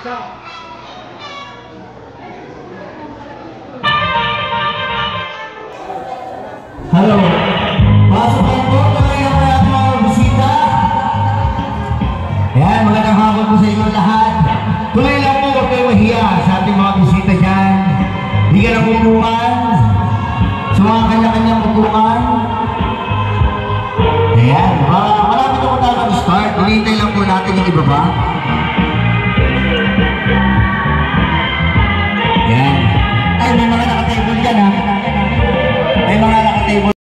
Halo, pasukan po, tuloy na po natin mga bisita. Ayan, magandang hapon po sa inyo lahat. Tuloy lang po, huwag kayo mahiya sa ating mga bisita dyan. Hindi ka na pupukan, sa mga kanya-kanyang pupukan. Ayan, malapit na po tayo mag-start. Ulintay lang po natin yung iba ba. Ayan. Ay, may mga nakatable dyan ha. May mga nakatable.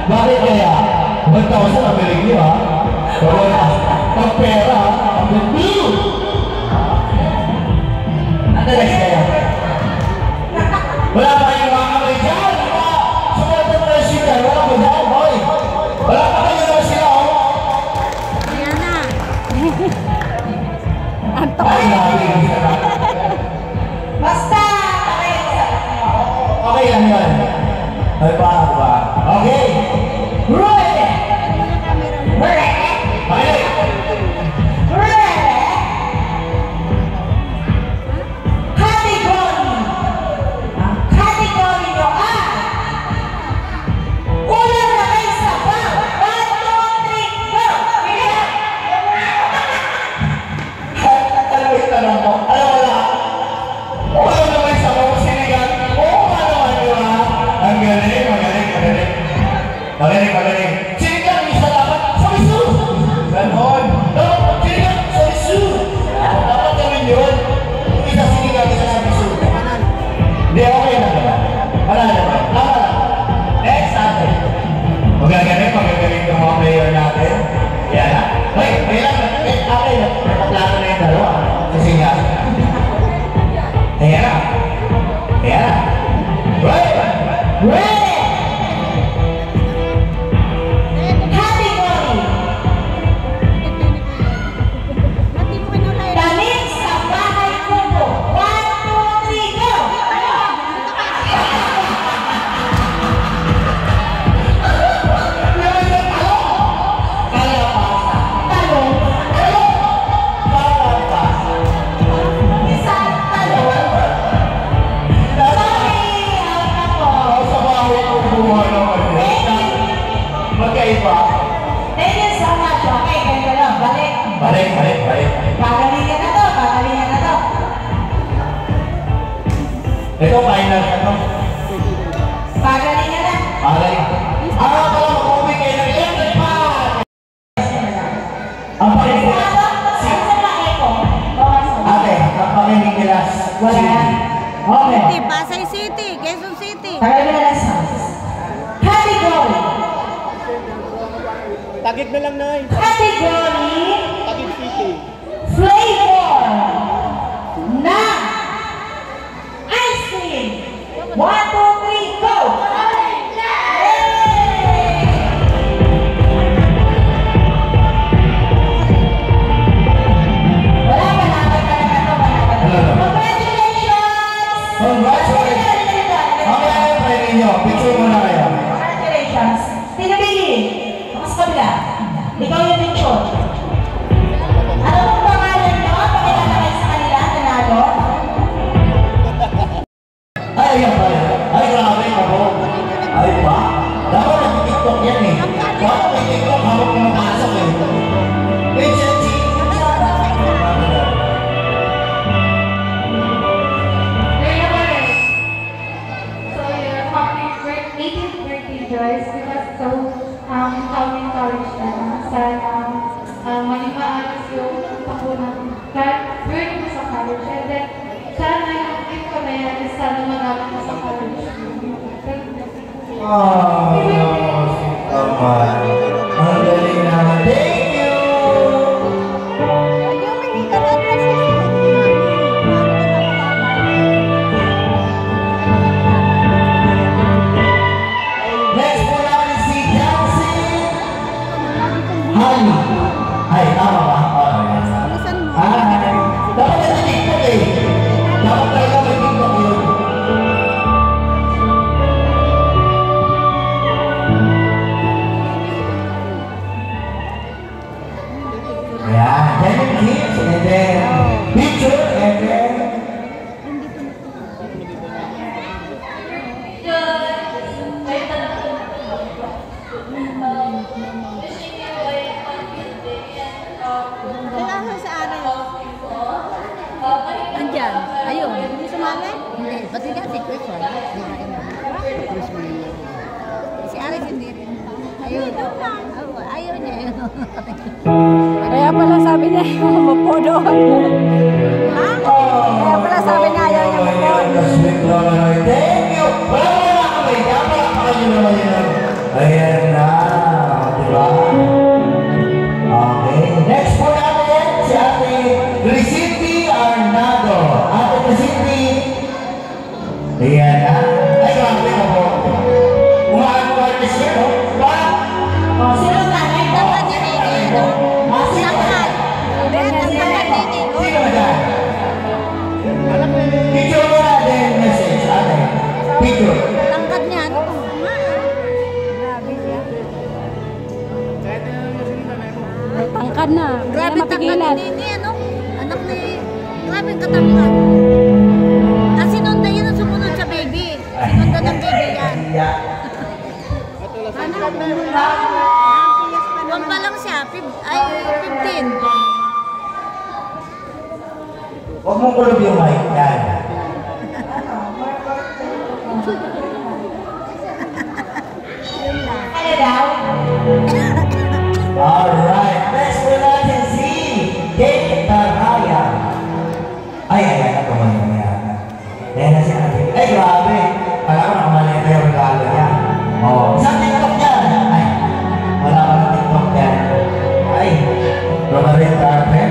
Bakit kaya? 1,000 ang galing nyo ha? Pag pera, ang ganda! Ano next kaya? Wala ba yung mga kamay dyan? Sumunod mo na siya dyan, wala mo dyan, hoy! Wala pa kayo naman sila, ho? Ayan na! Ay, nabi! Basta! Okay lang yun. Ay, paano ba? Okay! Ready! Ready! Okay! Ready! Category! Ang category nyo ay ulang na kayo sa bang! 1, 2, 3, go! Alam mo yung tanong mo? Alam mo lang? Alam mo yung sabaw mo sinigang? Oo, ano ha? Ang galing, magaling, magaling. Magaling, magaling. Sinigang, isa dapat sa isu! Ganon! No, sinigang sa isu! Dapat gawin yun. Isa sinigang, isa sa isu. Hindi, okay na naman. Wala naman. Tama lang. Next natin. Magagaling, magagaling ng mga player natin. Yan ha. Wait, may lang. Okay, nakaplano na yung dalawa. Kasi nga. Ayan na. Ayan na. Right! Right! City. Tagal na lang songs. Category. Tagig na lang, Nay. Category. Tagig City. Flavor. Na. Ice cream. 1, 2, 3, go! Congratulations! Mamaya yung try ninyo. Picture muna kayo. Congratulations! Tinabili! Mas kabila. Ikaw yung picture. Ano pong pangalan nyo? Pakilala kayo sa kanila. Nanalo? Ay, ayan pa yan. Ay, grabe ako. Ay pa? Dapat nag-tiktok yan eh. Dapat may tiktok habang pumapasok eh. Rachel G. Joyce, because so kami college na sana malimaalis yung tapunan during mo sa college, and then sana yung gift ko na yan is sana magamit mo sa college. Ang galing naman. Thank you! Next po namin si Jansen Hani. Ay, tama ba? Dapat na TikTok eh. Dapat talaga may TikTok yun. Ayan, then kids, and then picture, and then Kailangan sa akin. Andyan. Ayun. Hindi sumali? Hindi. Pati nga si Chris wala. Si Alex hindi rin. Ayun. Ayaw niya. Kaya pala sabi niya, mapo doon. Ha? Kaya pala sabi niya, ayaw niya mapo. thank you! Wala kami. Dapat kayo naman yun. Ayan na. Diba? Okay. Next po natin si Ate Crisiti Arnado. Ate Crisiti. Ayan na. Ay, grabe na po. Umaan ko artist yun, no? Ba? Sino ang nanay? Tangkad niya Nini. Tangkad. Sino ba dyan? Picture mo natin message, ate. Picture. Tangkad niya. Ano kung nga? Grabe siya. Tangkad na. Grabe tangkad ni Nini, ano? Anak ni... Grabe katangkad. Ang sinunda yan ang sumunod sa baby. Sinunda ng baby yan. Ano? Huwag pa lang siya. Ay, 15. Huwag mong kulog yung mic. Yan. Ano daw? Alright. Next po natin si Kate Taraya. Ay, ito mo yung yan. Yan na siya natin. Ay, grabe. Alam ko nakamali kayo ang regalo niya. Oh, isang TikTok niya. Ay, wala ka ng TikTok niya. Ay, Romarin Carpet.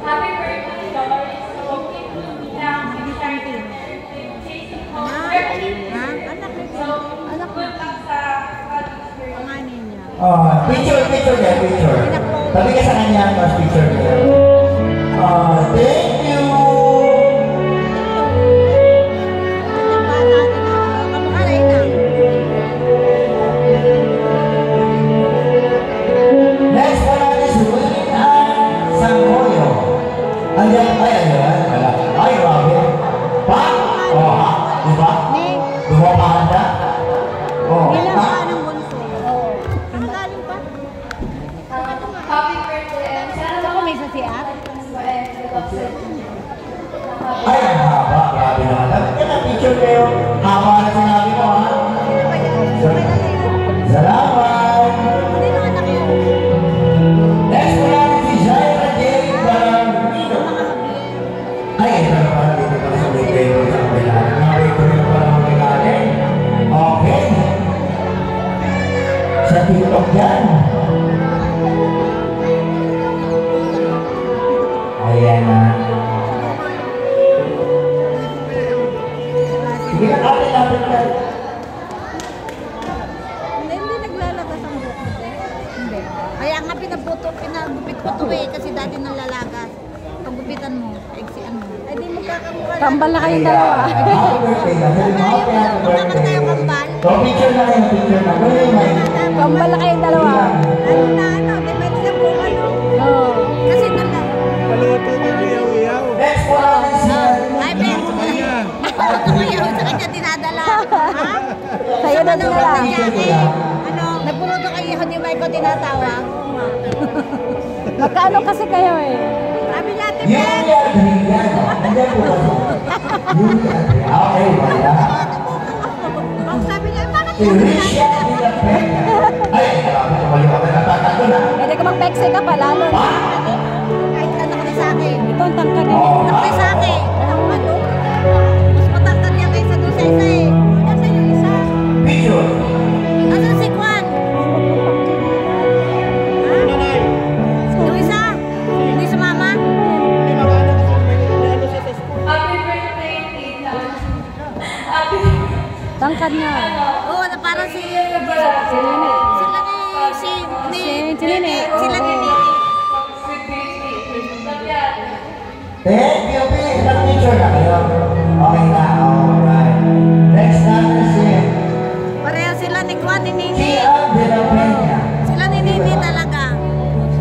Happy birthday, Doris. So, Picture niya, picture. Sabi ka sa kanya, mas picture niya. Thank you! Next po natin si William Sangoyo. Ayan, wala. Ay, grabe. Pa? Oh, ha? Diba? Dumapanda? Oh, ha? happy birthday. Sana Ako may sasiat. Ay, ang haba. Grabe naman. Dapat ka na picture kayo. Haba na sinabi ko, ha? Salamat! Ayan na. Sige na, kapit ka. Hindi naglalagas ang buhok ko. Hindi. Kaya nga pinagupit ko to eh, kasi dati nalalagas. Paggupitan mo, eksian mo. Ay, di mo kakamukha. Kambal na kayong dalawa. Magkakaroon tayo kambal. So, picture na kayo, picture na. Kambal na kayong dalawa. Di ba siya po ano? Oo. Kasi nala. Paluto ng iyaw-iyaw. Next po natin si... Ay, Ben. Paluto ko yun sa kanya dinadala. Ha? Sa'yo na dinala. Ano? Nagpuluto kayo, hindi ba ikaw tinatawag? Magkano kasi kayo eh? Sabi natin, Ben. Yulia Adriano. Nandiyan po ba? Yulia Adriano. Okay, wala. Ang sabi niya, bakit Si Risha Villapena. Ay, marami na mali kami natatago na. pwede ka mag-pexe ka pa, lalo. Kahit ano ka sa akin. Ito ang tangkad eh. Nakay sa akin. Ang ano? Mas matangkad niya kaysa doon sa isa eh. Nasa yung isa. Picture. Asan si Juan? Ha? Nanay. Yung isa? Hindi sa mama? Hindi makano kasi may ano siya sa school. Happy birthday, Tita. Tangkad niya. Oo, na parang si Nini. Sila ni Nini. Thank you, Pete. Ilang picture na kayo? Okay na, alright. Next natin si... Pareho sila ni Juan, ni Nini. Gian Villapena. Sila ni Nini talaga.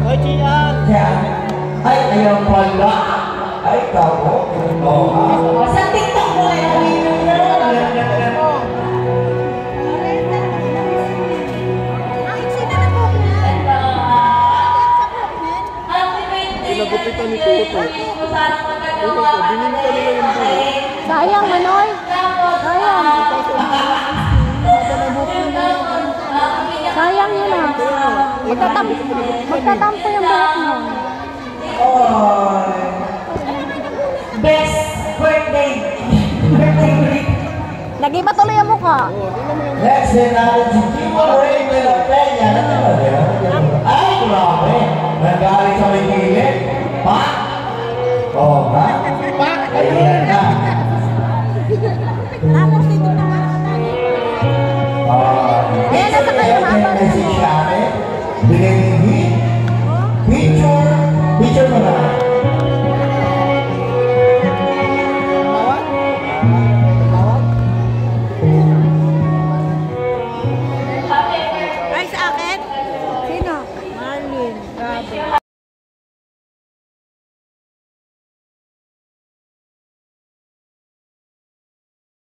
Ay, Gian. Yan. Ay, ayaw pala. Ay, kako. Oo, ha? Sa TikTok mo eh. Ay, sino na po? Happy birthday. Pinagupitan ni Toto. Binin ko nila yung buhok. Sayang, Manoy. Sayang. Sayang yun ah. Magtatampo yung buhok mo. Best birthday. Birthday greet. Lagi ba tuloy ang mukha? Next din natin si Kimo Ray Villapena. Ano ba yun? Ay, grabe. Nagalit sa may gilid. Pa? Oo, ha? Pa? Ayan na. Tapos dito na nga natin. Picture na yun. Si Shari. Binigyan